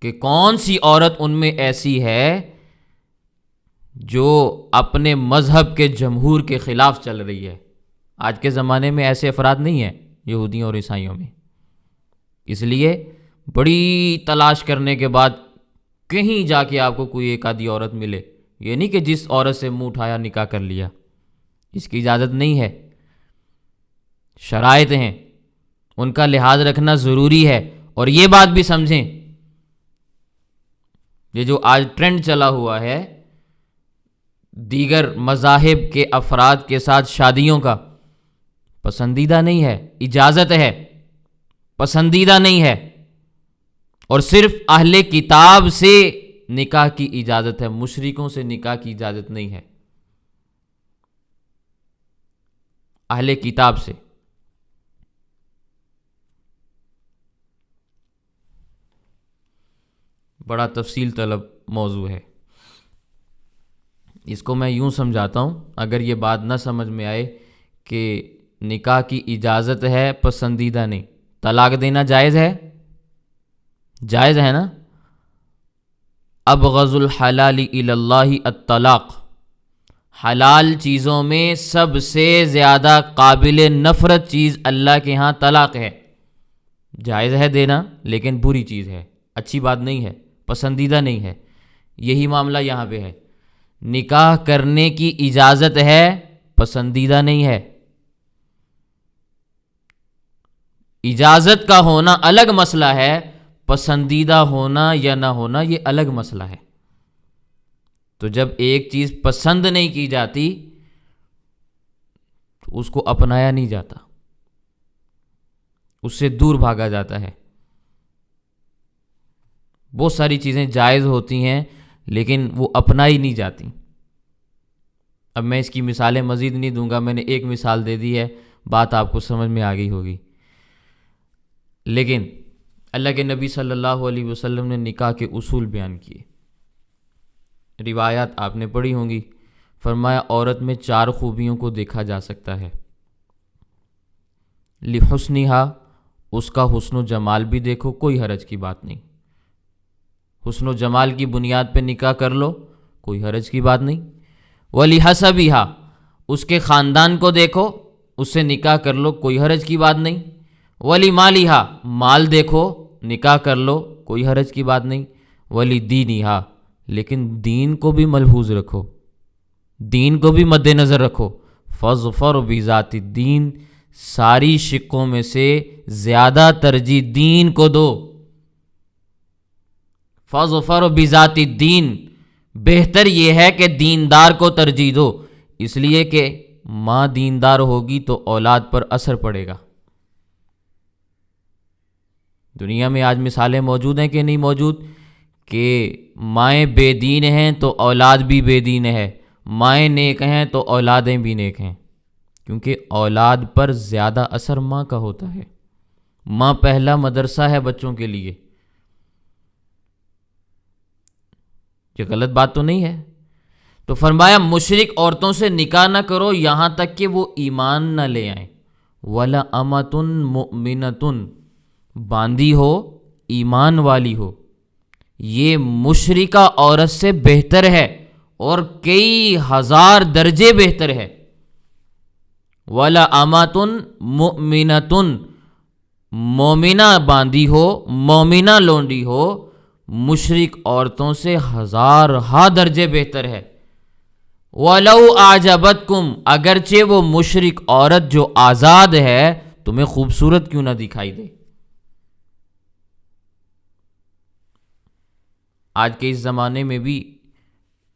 کہ کون سی عورت ان میں ایسی ہے جو اپنے مذہب کے جمہور کے خلاف چل رہی ہے۔ آج کے زمانے میں ایسے افراد نہیں ہیں یہودیوں اور عیسائیوں میں، اس لیے بڑی تلاش کرنے کے بعد کہیں جا کے آپ کو کوئی ایک آدھی عورت ملے، یہ نہیں کہ جس عورت سے منہ اٹھایا نکاح کر لیا، اس کی اجازت نہیں ہے۔ شرائط ہیں، ان کا لحاظ رکھنا ضروری ہے۔ اور یہ بات بھی سمجھیں، یہ جو آج ٹرینڈ چلا ہوا ہے دیگر مذاہب کے افراد کے ساتھ شادیوں کا، پسندیدہ نہیں ہے، اجازت ہے، پسندیدہ نہیں ہے، اور صرف اہل کتاب سے نکاح کی اجازت ہے، مشرکوں سے نکاح کی اجازت نہیں ہے، اہل کتاب سے۔ بڑا تفصیل طلب موضوع ہے، اس کو میں یوں سمجھاتا ہوں، اگر یہ بات نہ سمجھ میں آئے کہ نکاح کی اجازت ہے، پسندیدہ نہیں، طلاق دینا جائز ہے، جائز ہے نا؟ ابغض الحلال الی اللہ الطلاق، حلال چیزوں میں سب سے زیادہ قابل نفرت چیز اللہ کے ہاں طلاق ہے۔ جائز ہے دینا، لیکن بری چیز ہے، اچھی بات نہیں ہے، پسندیدہ نہیں ہے۔ یہی معاملہ یہاں پہ ہے، نکاح کرنے کی اجازت ہے، پسندیدہ نہیں ہے۔ اجازت کا ہونا الگ مسئلہ ہے، پسندیدہ ہونا یا نہ ہونا یہ الگ مسئلہ ہے۔ تو جب ایک چیز پسند نہیں کی جاتی تو اس کو اپنایا نہیں جاتا، اس سے دور بھاگا جاتا ہے۔ بہت ساری چیزیں جائز ہوتی ہیں لیکن وہ اپنائی نہیں جاتی۔ اب میں اس کی مثالیں مزید نہیں دوں گا، میں نے ایک مثال دے دی ہے، بات آپ کو سمجھ میں آ گئی ہوگی۔ لیکن اللہ کے نبی صلی اللہ علیہ وسلم نے نکاح کے اصول بیان کیے، روایات آپ نے پڑھی ہوں گی۔ فرمایا عورت میں 4 خوبیوں کو دیکھا جا سکتا ہے، لحسنہا، اس کا حسن و جمال بھی دیکھو، کوئی حرج کی بات نہیں، حسن و جمال کی بنیاد پہ نکاح کر لو، کوئی حرج کی بات نہیں۔ ولحسبہا، اس کے خاندان کو دیکھو، اس سے نکاح کر لو، کوئی حرج کی بات نہیں۔ ولمالہا، مال دیکھو، نکاح کر لو، کوئی حرج کی بات نہیں۔ ولدینہا، لیکن دین کو بھی ملحوظ رکھو، دین کو بھی مد نظر رکھو۔ فاظفر بذات الدین، ساری شقوں میں سے زیادہ ترجیح دین کو دو۔ فاظفر بذات الدین، بہتر یہ ہے کہ دیندار کو ترجیح دو، اس لیے کہ ماں دیندار ہوگی تو اولاد پر اثر پڑے گا۔ دنیا میں آج مثالیں موجود ہیں کہ نہیں موجود، کہ مائیں بے دین ہیں تو اولاد بھی بے دین ہے، مائیں نیک ہیں تو اولادیں بھی نیک ہیں، کیونکہ اولاد پر زیادہ اثر ماں کا ہوتا ہے۔ ماں پہلا مدرسہ ہے بچوں کے لیے۔ یہ غلط بات تو نہیں ہے؟ تو فرمایا مشرک عورتوں سے نکاح نہ کرو یہاں تک کہ وہ ایمان نہ لے آئیں۔ وَلَأَمَةٌ مُؤْمِنَةٌ، باندی ہو، ایمان والی ہو، یہ مشرکہ عورت سے بہتر ہے اور کئی ہزار درجے بہتر ہے۔ وَلَأَمَةٌ مُؤْمِنَةٌ، مومنہ باندی ہو، مومنہ لونڈی ہو، مشرک عورتوں سے ہزارہا درجے بہتر ہے۔ وَلَوْ أَعْجَبَتْكُمْ، اگرچہ وہ مشرک عورت جو آزاد ہے تمہیں خوبصورت کیوں نہ دکھائی دے۔ آج کے اس زمانے میں بھی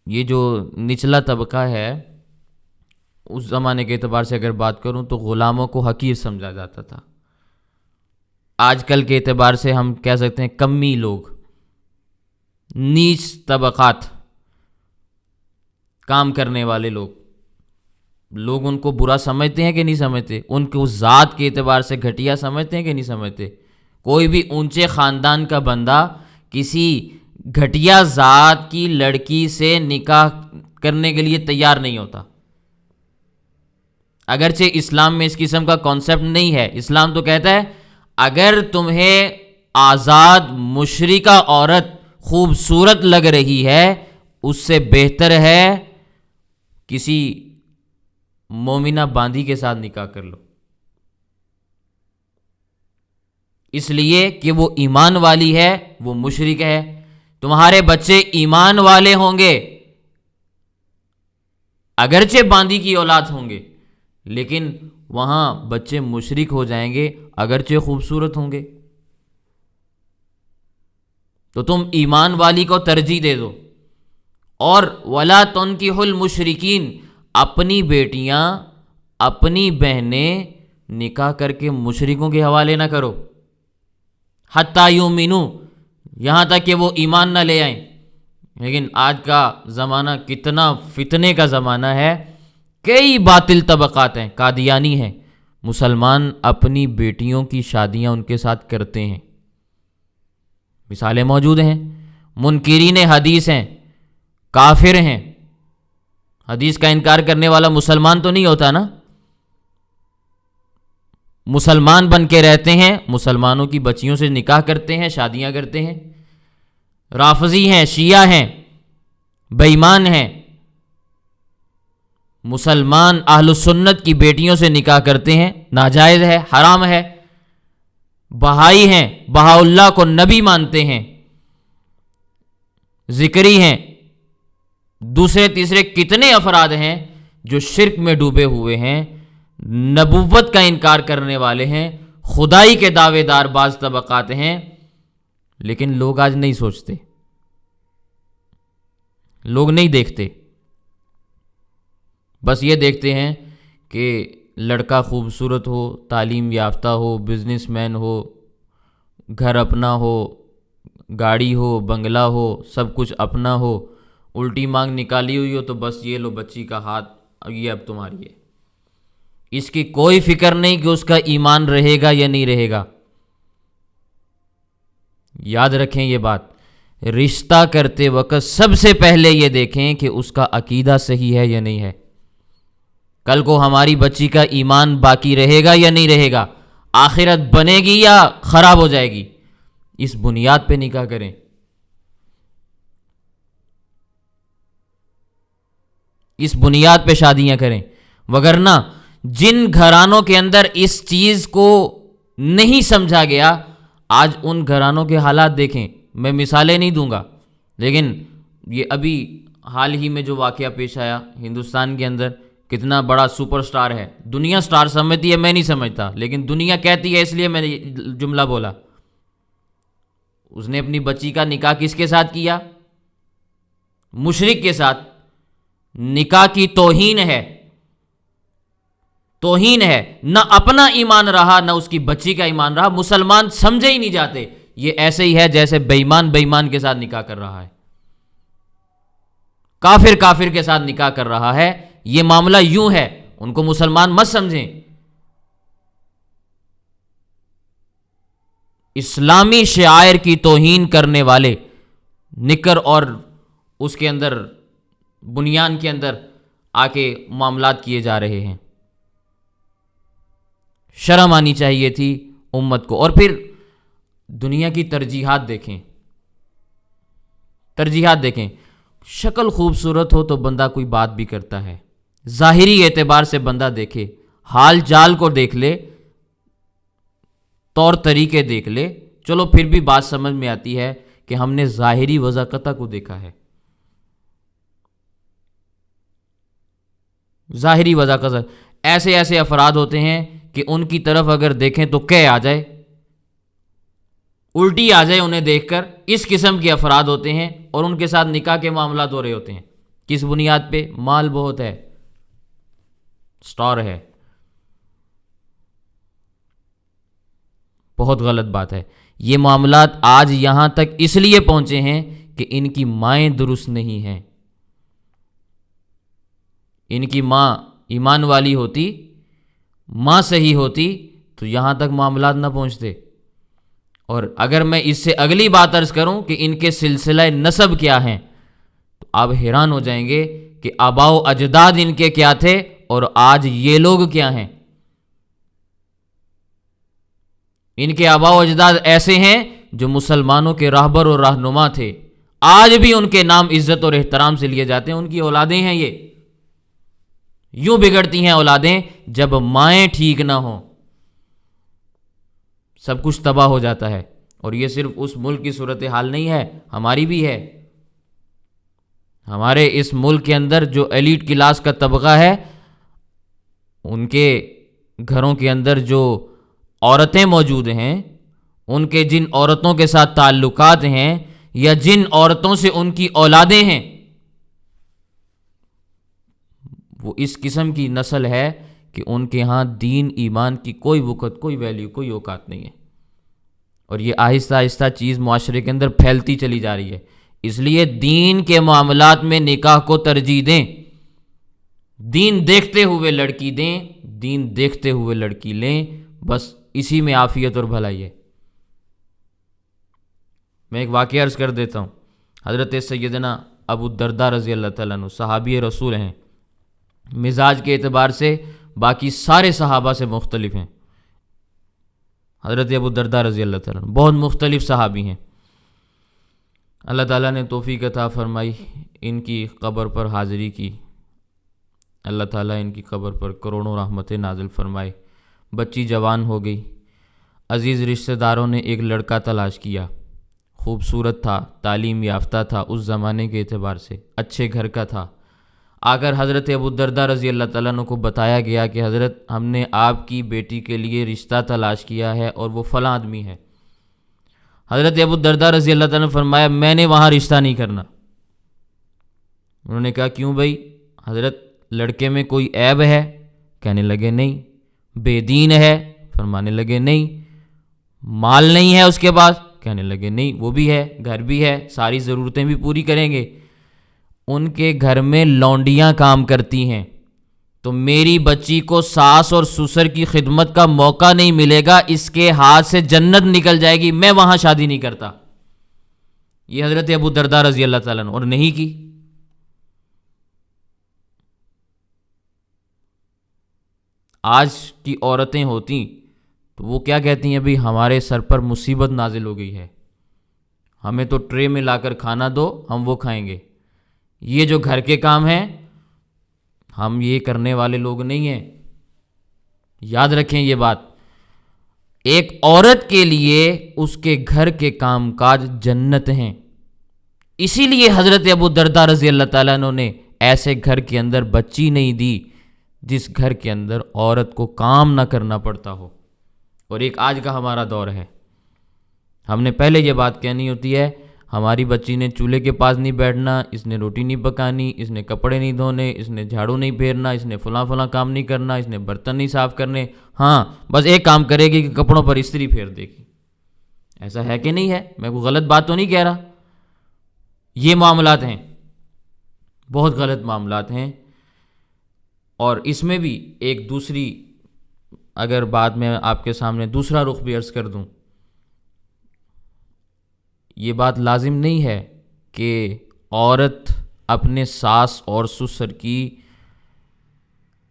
یہ جو نچلا طبقہ ہے، اس زمانے کے اعتبار سے اگر بات کروں تو غلاموں کو حقیر سمجھا جاتا تھا۔ آج کل کے اعتبار سے ہم کہہ سکتے ہیں کمی لوگ، نیچ طبقات، کام کرنے والے لوگ ان کو برا سمجھتے ہیں کہ نہیں سمجھتے؟ ان کو ذات کے اعتبار سے گھٹیا سمجھتے ہیں کہ نہیں سمجھتے؟ کوئی بھی اونچے خاندان کا بندہ کسی گھٹیا ذات کی لڑکی سے نکاح کرنے کے لیے تیار نہیں ہوتا، اگرچہ اسلام میں اس قسم کا کانسیپٹ نہیں ہے۔ اسلام تو کہتا ہے اگر تمہیں آزاد مشرکہ عورت خوبصورت لگ رہی ہے، اس سے بہتر ہے کسی مومنہ باندی کے ساتھ نکاح کر لو، اس لیے کہ وہ ایمان والی ہے، وہ مشرک ہے۔ تمہارے بچے ایمان والے ہوں گے، اگرچہ باندی کی اولاد ہوں گے، لیکن وہاں بچے مشرک ہو جائیں گے اگرچہ خوبصورت ہوں گے۔ تو تم ایمان والی کو ترجیح دے دو۔ اور وَلَا تُنْكِحُوا الْمُشْرِكِينَ، اپنی بیٹیاں، اپنی بہنیں نکاح کر کے مشرکوں کے حوالے نہ کرو، حَتَّى يُؤْمِنُوا، یہاں تک کہ وہ ایمان نہ لے آئیں۔ لیکن آج کا زمانہ کتنا فتنے کا زمانہ ہے، کئی باطل طبقات ہیں، قادیانی ہیں، مسلمان اپنی بیٹیوں کی شادیاں ان کے ساتھ کرتے ہیں، مثالیں موجود ہیں۔ منکرین حدیث ہیں، کافر ہیں۔ حدیث کا انکار کرنے والا مسلمان تو نہیں ہوتا نا، مسلمان بن کے رہتے ہیں، مسلمانوں کی بچیوں سے نکاح کرتے ہیں، شادیاں کرتے ہیں۔ رافضی ہیں، شیعہ ہیں، بے ایمان ہیں، مسلمان اہل سنت کی بیٹیوں سے نکاح کرتے ہیں، ناجائز ہے، حرام ہے۔ بہائی ہیں، بہا اللہ کو نبی مانتے ہیں، ذکری ہیں، دوسرے تیسرے کتنے افراد ہیں جو شرک میں ڈوبے ہوئے ہیں، نبوت کا انکار کرنے والے ہیں، خدائی کے دعوے دار بعض طبقات ہیں، لیکن لوگ آج نہیں سوچتے، لوگ نہیں دیکھتے، بس یہ دیکھتے ہیں کہ لڑکا خوبصورت ہو، تعلیم یافتہ ہو، بزنس مین ہو، گھر اپنا ہو، گاڑی ہو، بنگلہ ہو، سب کچھ اپنا ہو، الٹی مانگ نکالی ہوئی ہو تو بس یہ لو بچی کا ہاتھ، یہ اب تمہاری ہے۔ اس کی کوئی فکر نہیں کہ اس کا ایمان رہے گا یا نہیں رہے گا۔ یاد رکھیں یہ بات، رشتہ کرتے وقت سب سے پہلے یہ دیکھیں کہ اس کا عقیدہ صحیح ہے یا نہیں ہے، کل کو ہماری بچی کا ایمان باقی رہے گا یا نہیں رہے گا، آخرت بنے گی یا خراب ہو جائے گی، اس بنیاد پہ نکاح کریں۔ اس بنیاد پہ شادیاں کریں، وگرنہ جن گھرانوں کے اندر اس چیز کو نہیں سمجھا گیا، آج ان گھرانوں کے حالات دیکھیں۔ میں مثالیں نہیں دوں گا، لیکن یہ ابھی حال ہی میں جو واقعہ پیش آیا ہندوستان کے اندر، کتنا بڑا سپر سٹار ہے، دنیا سٹار سمجھتی ہے، میں نہیں سمجھتا، لیکن دنیا کہتی ہے، اس لیے میں نے جملہ بولا۔ اس نے اپنی بچی کا نکاح کس کے ساتھ کیا؟ مشرک کے ساتھ۔ نکاح کی توہین ہے، توہین ہے، نہ اپنا ایمان رہا نہ اس کی بچی کا ایمان رہا، مسلمان سمجھے ہی نہیں جاتے۔ یہ ایسے ہی ہے جیسے بے ایمان کے ساتھ نکاح کر رہا ہے، کافر کے ساتھ نکاح کر رہا ہے، یہ معاملہ یوں ہے، ان کو مسلمان مت سمجھیں۔ اسلامی شعائر کی توہین کرنے والے نکر اور اس کے اندر بنیان کے اندر آ کے معاملات کیے جا رہے ہیں، شرم آنی چاہیے تھی امت کو۔ اور پھر دنیا کی ترجیحات دیکھیں، ترجیحات دیکھیں، شکل خوبصورت ہو تو بندہ کوئی بات بھی کرتا ہے، ظاہری اعتبار سے بندہ دیکھے، حال جال کو دیکھ لے، طور طریقے دیکھ لے، چلو پھر بھی بات سمجھ میں آتی ہے کہ ہم نے ظاہری وضاقتہ کو دیکھا ہے، ظاہری وضاقتہ۔ ایسے افراد ہوتے ہیں کہ ان کی طرف اگر دیکھیں تو آ جائے، الٹی آ جائے انہیں دیکھ کر، اس قسم کے افراد ہوتے ہیں، اور ان کے ساتھ نکاح کے معاملات ہو رہے ہوتے ہیں۔ کس بنیاد پہ؟ مال بہت ہے، سٹار ہے۔ بہت غلط بات ہے۔ یہ معاملات آج یہاں تک اس لیے پہنچے ہیں کہ ان کی مائیں درست نہیں ہیں۔ ان کی ماں ایمان والی ہوتی، ماں صحیح ہوتی تو یہاں تک معاملات نہ پہنچتے۔ اور اگر میں اس سے اگلی بات عرض کروں کہ ان کے سلسلہ نسب کیا ہیں، تو آپ حیران ہو جائیں گے کہ آباء و اجداد ان کے کیا تھے اور آج یہ لوگ کیا ہیں۔ ان کے آباء و اجداد ایسے ہیں جو مسلمانوں کے راہبر اور رہنما تھے، آج بھی ان کے نام عزت اور احترام سے لیے جاتے ہیں، ان کی اولادیں ہیں۔ یہ یوں بگڑتی ہیں اولادیں جب مائیں ٹھیک نہ ہوں، سب کچھ تباہ ہو جاتا ہے۔ اور یہ صرف اس ملک کی صورتحال نہیں ہے، ہماری بھی ہے۔ ہمارے اس ملک کے اندر جو ایلیٹ کلاس کا طبقہ ہے، ان کے گھروں کے اندر جو عورتیں موجود ہیں، ان کے جن عورتوں کے ساتھ تعلقات ہیں یا جن عورتوں سے ان کی اولادیں ہیں، وہ اس قسم کی نسل ہے کہ ان کے ہاں دین ایمان کی کوئی وقت، کوئی ویلیو، کوئی اوقات نہیں ہے۔ اور یہ آہستہ آہستہ چیز معاشرے کے اندر پھیلتی چلی جا رہی ہے۔ اس لیے دین کے معاملات میں نکاح کو ترجیح دیں، دین دیکھتے ہوئے لڑکی دیں، دین دیکھتے ہوئے لڑکی لیں، بس اسی میں عافیت اور بھلائی ہے۔ میں ایک واقعہ عرض کر دیتا ہوں۔ حضرت سیدنا ابو الدرداء رضی اللہ تعالیٰ عنہ صحابی رسول ہیں، مزاج کے اعتبار سے باقی سارے صحابہ سے مختلف ہیں۔ حضرت ابو الدرداء رضی اللہ تعالیٰ عنہ بہت مختلف صحابی ہیں۔ اللہ تعالیٰ نے توفیق عطا فرمائی، ان کی قبر پر حاضری کی، اللہ تعالیٰ ان کی قبر پر کروڑوں رحمتیں نازل فرمائے۔ بچی جوان ہو گئی، عزیز رشتہ داروں نے ایک لڑکا تلاش کیا، خوبصورت تھا، تعلیم یافتہ تھا، اس زمانے کے اعتبار سے اچھے گھر کا تھا۔ آ کر حضرت ابو الدرداء رضی اللہ تعالیٰ عنہ کو بتایا گیا کہ حضرت ہم نے آپ کی بیٹی کے لیے رشتہ تلاش کیا ہے اور وہ فلاں آدمی ہے۔ حضرت ابو الدرداء رضی اللہ تعالیٰ نے فرمایا میں نے وہاں رشتہ نہیں کرنا۔ انہوں نے کہا کیوں بھائی؟ حضرت لڑکے میں کوئی عیب ہے؟ کہنے لگے نہیں۔ بے دین ہے؟ فرمانے لگے نہیں۔ مال نہیں ہے اس کے پاس؟ کہنے لگے نہیں، وہ بھی ہے، گھر بھی ہے، ساری ضرورتیں بھی پوری کریں گے۔ ان کے گھر میں لونڈیاں کام کرتی ہیں، تو میری بچی کو ساس اور سسر کی خدمت کا موقع نہیں ملے گا، اس کے ہاتھ سے جنت نکل جائے گی، میں وہاں شادی نہیں کرتا۔ یہ حضرت ابو درداء رضی اللہ تعالیٰ عنہ، اور نہیں کی۔ آج کی عورتیں ہوتی تو وہ کیا کہتی ہیں؟ بھئی ہمارے سر پر مصیبت نازل ہو گئی ہے، ہمیں تو ٹرے میں لا کر کھانا دو، ہم وہ کھائیں گے۔ یہ جو گھر کے کام ہیں ہم یہ کرنے والے لوگ نہیں ہیں۔ یاد رکھیں یہ بات، ایک عورت کے لیے اس کے گھر کے کام کاج جنت ہیں۔ اسی لیے حضرت ابو درداء رضی اللہ تعالیٰ عنہ نے ایسے گھر کے اندر بچی نہیں دی جس گھر کے اندر عورت کو کام نہ کرنا پڑتا ہو۔ اور ایک آج کا ہمارا دور ہے، ہم نے پہلے یہ بات کہنی ہوتی ہے، ہماری بچی نے چولہے کے پاس نہیں بیٹھنا، اس نے روٹی نہیں پکانی، اس نے کپڑے نہیں دھونے، اس نے جھاڑو نہیں پھیرنا، اس نے فلاں فلاں کام نہیں کرنا، اس نے برتن نہیں صاف کرنے، ہاں بس ایک کام کرے گی کہ کپڑوں پر استری پھیر دے گی۔ ایسا ہے کہ نہیں ہے؟ میں کوئی غلط بات تو نہیں کہہ رہا۔ یہ معاملات ہیں، بہت غلط معاملات ہیں۔ اور اس میں بھی ایک دوسری اگر بات میں آپ کے سامنے دوسرا رخ بھی عرض کر دوں، یہ بات لازم نہیں ہے کہ عورت اپنے ساس اور سسر کی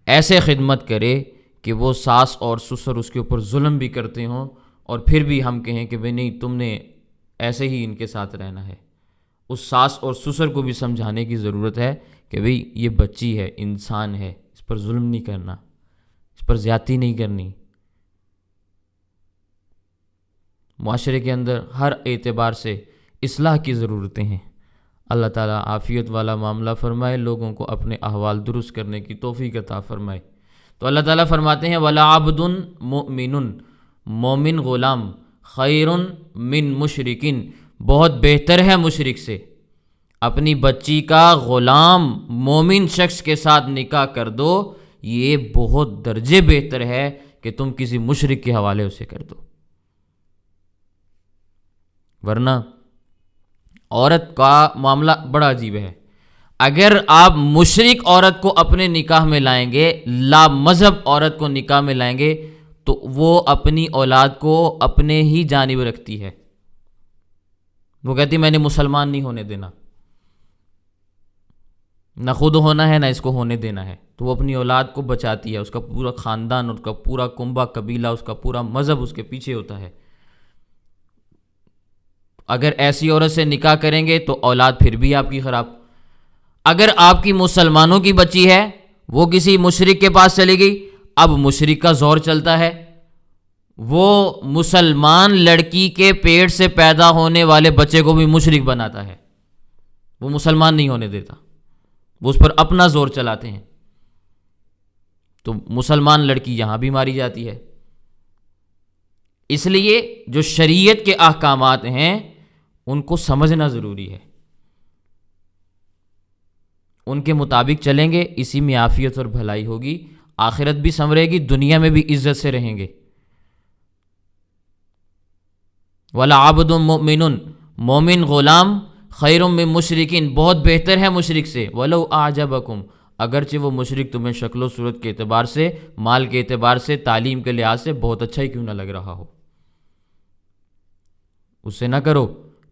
ایسے خدمت کرے کہ وہ ساس اور سسر اس کے اوپر ظلم بھی کرتے ہوں اور پھر بھی ہم کہیں کہ بھئی نہیں تم نے ایسے ہی ان کے ساتھ رہنا ہے۔ اس ساس اور سسر کو بھی سمجھانے کی ضرورت ہے کہ بھئی یہ بچی ہے، انسان ہے، اس پر ظلم نہیں کرنا، اس پر زیادتی نہیں کرنی۔ معاشرے کے اندر ہر اعتبار سے اصلاح کی ضرورتیں ہیں۔ اللہ تعالیٰ عافیت والا معاملہ فرمائے، لوگوں کو اپنے احوال درست کرنے کی توفیق عطا فرمائے۔ تو اللہ تعالیٰ فرماتے ہیں وَلَعَبْدٌ مُؤْمِنٌ، مومن غلام، خَيْرٌ مِّن مُشْرِكٍ، بہت بہتر ہے مشرک سے۔ اپنی بچی کا غلام مومن شخص کے ساتھ نکاح کر دو، یہ بہت درجے بہتر ہے کہ تم کسی مشرک کے حوالے اسے کر دو۔ ورنہ عورت کا معاملہ بڑا عجیب ہے۔ اگر آپ مشرک عورت کو اپنے نکاح میں لائیں گے، لا مذہب عورت کو نکاح میں لائیں گے، تو وہ اپنی اولاد کو اپنے ہی جانب رکھتی ہے۔ وہ کہتی میں نے مسلمان نہیں ہونے دینا، نہ خود ہونا ہے نہ اس کو ہونے دینا ہے، تو وہ اپنی اولاد کو بچاتی ہے، اس کا پورا خاندان، اس کا پورا کنبہ قبیلہ، اس کا پورا مذہب اس کے پیچھے ہوتا ہے۔ اگر ایسی عورت سے نکاح کریں گے تو اولاد پھر بھی آپ کی خراب۔ اگر آپ کی مسلمانوں کی بچی ہے، وہ کسی مشرک کے پاس چلی گئی، اب مشرک کا زور چلتا ہے، وہ مسلمان لڑکی کے پیٹ سے پیدا ہونے والے بچے کو بھی مشرک بناتا ہے، وہ مسلمان نہیں ہونے دیتا، وہ اس پر اپنا زور چلاتے ہیں، تو مسلمان لڑکی یہاں بھی ماری جاتی ہے۔ اس لیے جو شریعت کے احکامات ہیں ان کو سمجھنا ضروری ہے، ان کے مطابق چلیں گے، اسی میں عافیت اور بھلائی ہوگی، آخرت بھی سنورے گی، دنیا میں بھی عزت سے رہیں گے۔ وَلَعَبْدٌ مُؤْمِنٌ، مومن غلام، خَيْرٌ مِّن مُشْرِكٍ، بہت بہتر ہے مشرک سے، وَلَوْ أَعْجَبَكُمْ، اگرچہ وہ مشرک تمہیں شکل و صورت کے اعتبار سے، مال کے اعتبار سے، تعلیم کے لحاظ سے بہت اچھا ہی کیوں نہ لگ رہا ہو، اس سے نہ کرو۔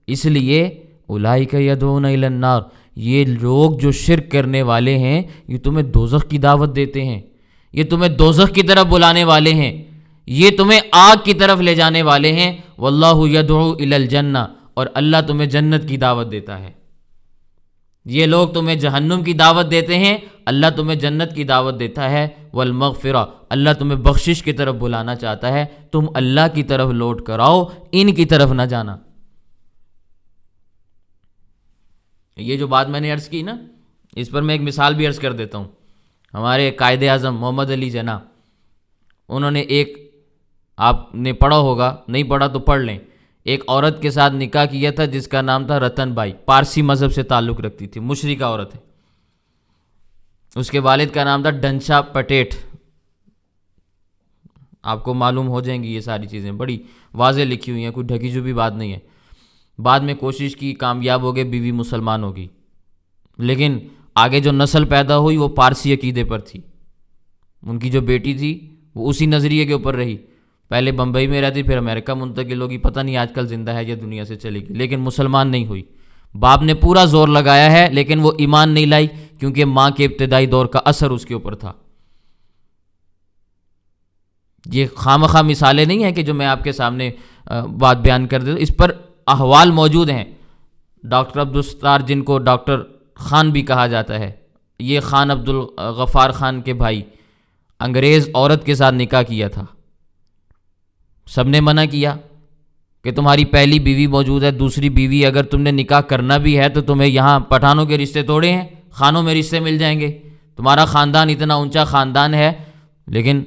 اس لیے اولئک یدعون الی النار، یہ لوگ جو شرک کرنے والے ہیں یہ تمہیں دوزخ کی دعوت دیتے ہیں، یہ تمہیں دوزخ کی طرف بلانے والے ہیں، یہ تمہیں آگ کی طرف لے جانے والے ہیں۔ واللہ یدعو الی الجنہ، اور اللہ تمہیں جنت کی دعوت دیتا ہے۔ یہ لوگ تمہیں جہنم کی دعوت دیتے ہیں، اللہ تمہیں جنت کی دعوت دیتا ہے۔ والمغفرہ، اللہ تمہیں بخشش کی طرف بلانا چاہتا ہے، تم اللہ کی طرف لوٹ کر آؤ، ان کی طرف نہ جانا۔ یہ جو بات میں نے عرض کی نا، اس پر میں ایک مثال بھی عرض کر دیتا ہوں۔ ہمارے قائد اعظم محمد علی جناح، انہوں نے ایک، آپ نے پڑھا ہوگا، نہیں پڑھا تو پڑھ لیں، ایک عورت کے ساتھ نکاح کیا تھا جس کا نام تھا رتن بائی، پارسی مذہب سے تعلق رکھتی تھی، مشرکہ عورت ہے۔ اس کے والد کا نام تھا ڈنشا پٹیٹ، آپ کو معلوم ہو جائیں گی یہ ساری چیزیں، بڑی واضح لکھی ہوئی ہیں، کوئی ڈھکی چھپی بات نہیں ہے۔ بعد میں کوشش کی، کامیاب ہو گئے، بیوی مسلمان ہوگی، لیکن آگے جو نسل پیدا ہوئی وہ پارسی عقیدے پر تھی، ان کی جو بیٹی تھی وہ اسی نظریے کے اوپر رہی، پہلے بمبئی میں رہتی، پھر امریکہ منتقل ہوگی، پتہ نہیں آج کل زندہ ہے یا دنیا سے چلی گئی، لیکن مسلمان نہیں ہوئی۔ باپ نے پورا زور لگایا ہے لیکن وہ ایمان نہیں لائی، کیونکہ ماں کے ابتدائی دور کا اثر اس کے اوپر تھا۔ یہ خامخواہ مثالیں نہیں ہیں کہ جو میں آپ کے سامنے بات بیان کر دیتا ہوں، اس پر احوال موجود ہیں۔ ڈاکٹر عبدالستار، جن کو ڈاکٹر خان بھی کہا جاتا ہے، یہ خان عبدالغفار خان کے بھائی، انگریز عورت کے ساتھ نکاح کیا تھا۔ سب نے منع کیا کہ تمہاری پہلی بیوی موجود ہے، دوسری بیوی اگر تم نے نکاح کرنا بھی ہے تو تمہیں یہاں پٹھانوں کے رشتے توڑے ہیں، خانوں میں رشتے مل جائیں گے، تمہارا خاندان اتنا اونچا خاندان ہے۔ لیکن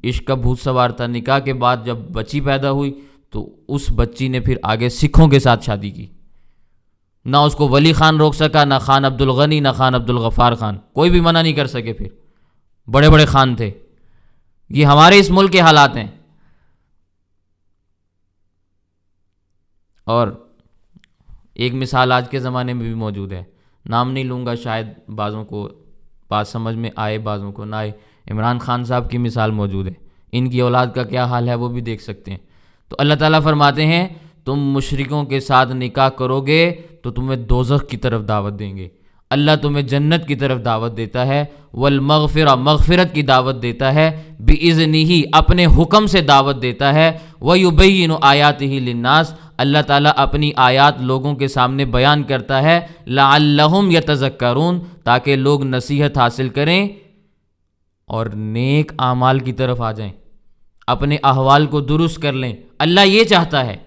عشق کا بھوت سوار تھا۔ نکاح کے بعد جب بچی پیدا ہوئی تو اس بچی نے پھر آگے سکھوں کے ساتھ شادی کی۔ نہ اس کو ولی خان روک سکا، نہ خان عبدالغنی، نہ خان عبدالغفار خان، کوئی بھی منع نہیں کر سکے۔ پھر بڑے بڑے خان تھے۔ یہ ہمارے اس ملک کے حالات ہیں۔ اور ایک مثال آج کے زمانے میں بھی موجود ہے، نام نہیں لوں گا، شاید بعضوں کو بات سمجھ میں آئے، بعضوں کو نہ آئے۔ عمران خان صاحب کی مثال موجود ہے، ان کی اولاد کا کیا حال ہے وہ بھی دیکھ سکتے ہیں۔ تو اللہ تعالیٰ فرماتے ہیں تم مشرکوں کے ساتھ نکاح کرو گے تو تمہیں دوزخ کی طرف دعوت دیں گے، اللہ تمہیں جنت کی طرف دعوت دیتا ہے، والمغفرہ، مغفرت کی دعوت دیتا ہے، بِإِذْنِهِ، اپنے حکم سے دعوت دیتا ہے، وَيُبَيِّنُ آیَاتِهِ لِلنَّاسِ، اللہ تعالیٰ اپنی آیات لوگوں کے سامنے بیان کرتا ہے، لَعَلَّهُمْ يَتَذَكَّرُونَ، تاکہ لوگ نصیحت حاصل کریں اور نیک اعمال کی طرف آ جائیں، اپنے احوال کو درست کر لیں۔ اللہ یہ چاہتا ہے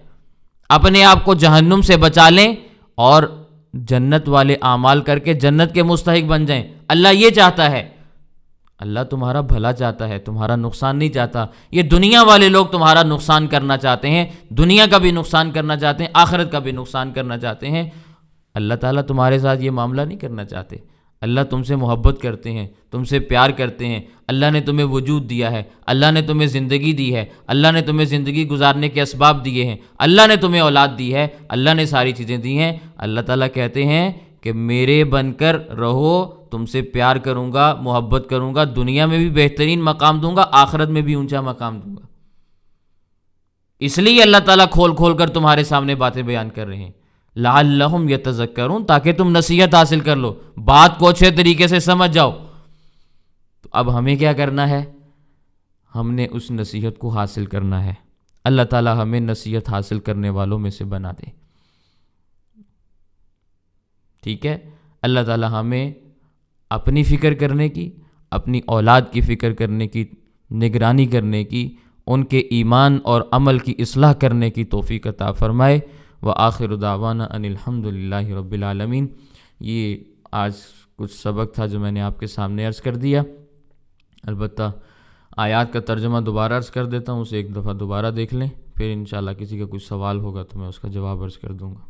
اپنے آپ کو جہنم سے بچا لیں اور جنت والے اعمال کر کے جنت کے مستحق بن جائیں۔ اللہ یہ چاہتا ہے، اللہ تمہارا بھلا چاہتا ہے، تمہارا نقصان نہیں چاہتا۔ یہ دنیا والے لوگ تمہارا نقصان کرنا چاہتے ہیں، دنیا کا بھی نقصان کرنا چاہتے ہیں، آخرت کا بھی نقصان کرنا چاہتے ہیں۔ اللہ تعالیٰ تمہارے ساتھ یہ معاملہ نہیں کرنا چاہتے۔ اللہ تم سے محبت کرتے ہیں، تم سے پیار کرتے ہیں، اللہ نے تمہیں وجود دیا ہے، اللہ نے تمہیں زندگی دی ہے، اللہ نے تمہیں زندگی گزارنے کے اسباب دیے ہیں، اللہ نے تمہیں اولاد دی ہے، اللہ نے ساری چیزیں دی ہیں۔ اللہ تعالیٰ کہتے ہیں کہ میرے بن کر رہو، تم سے پیار کروں گا، محبت کروں گا، دنیا میں بھی بہترین مقام دوں گا، آخرت میں بھی اونچا مقام دوں گا۔ اس لیے اللہ تعالیٰ کھول کھول کر تمہارے سامنے باتیں بیان کر رہے ہیں، لعلہم یتذکرون، تاکہ تم نصیحت حاصل کر لو، بات کو اچھے طریقے سے سمجھ جاؤ۔ تو اب ہمیں کیا کرنا ہے؟ ہم نے اس نصیحت کو حاصل کرنا ہے۔ اللہ تعالیٰ ہمیں نصیحت حاصل کرنے والوں میں سے بنا دے، ٹھیک ہے؟ اللہ تعالیٰ ہمیں اپنی فکر کرنے کی، اپنی اولاد کی فکر کرنے کی، نگرانی کرنے کی، ان کے ایمان اور عمل کی اصلاح کرنے کی توفیق عطا فرمائے۔ وآخر دعوانا ان الحمد للہ رب العالمین۔ یہ آج کچھ سبق تھا جو میں نے آپ کے سامنے عرض کر دیا۔ البتہ آیات کا ترجمہ دوبارہ عرض کر دیتا ہوں، اسے ایک دفعہ دوبارہ دیکھ لیں، پھر انشاءاللہ کسی کا کچھ سوال ہوگا تو میں اس کا جواب عرض کر دوں گا۔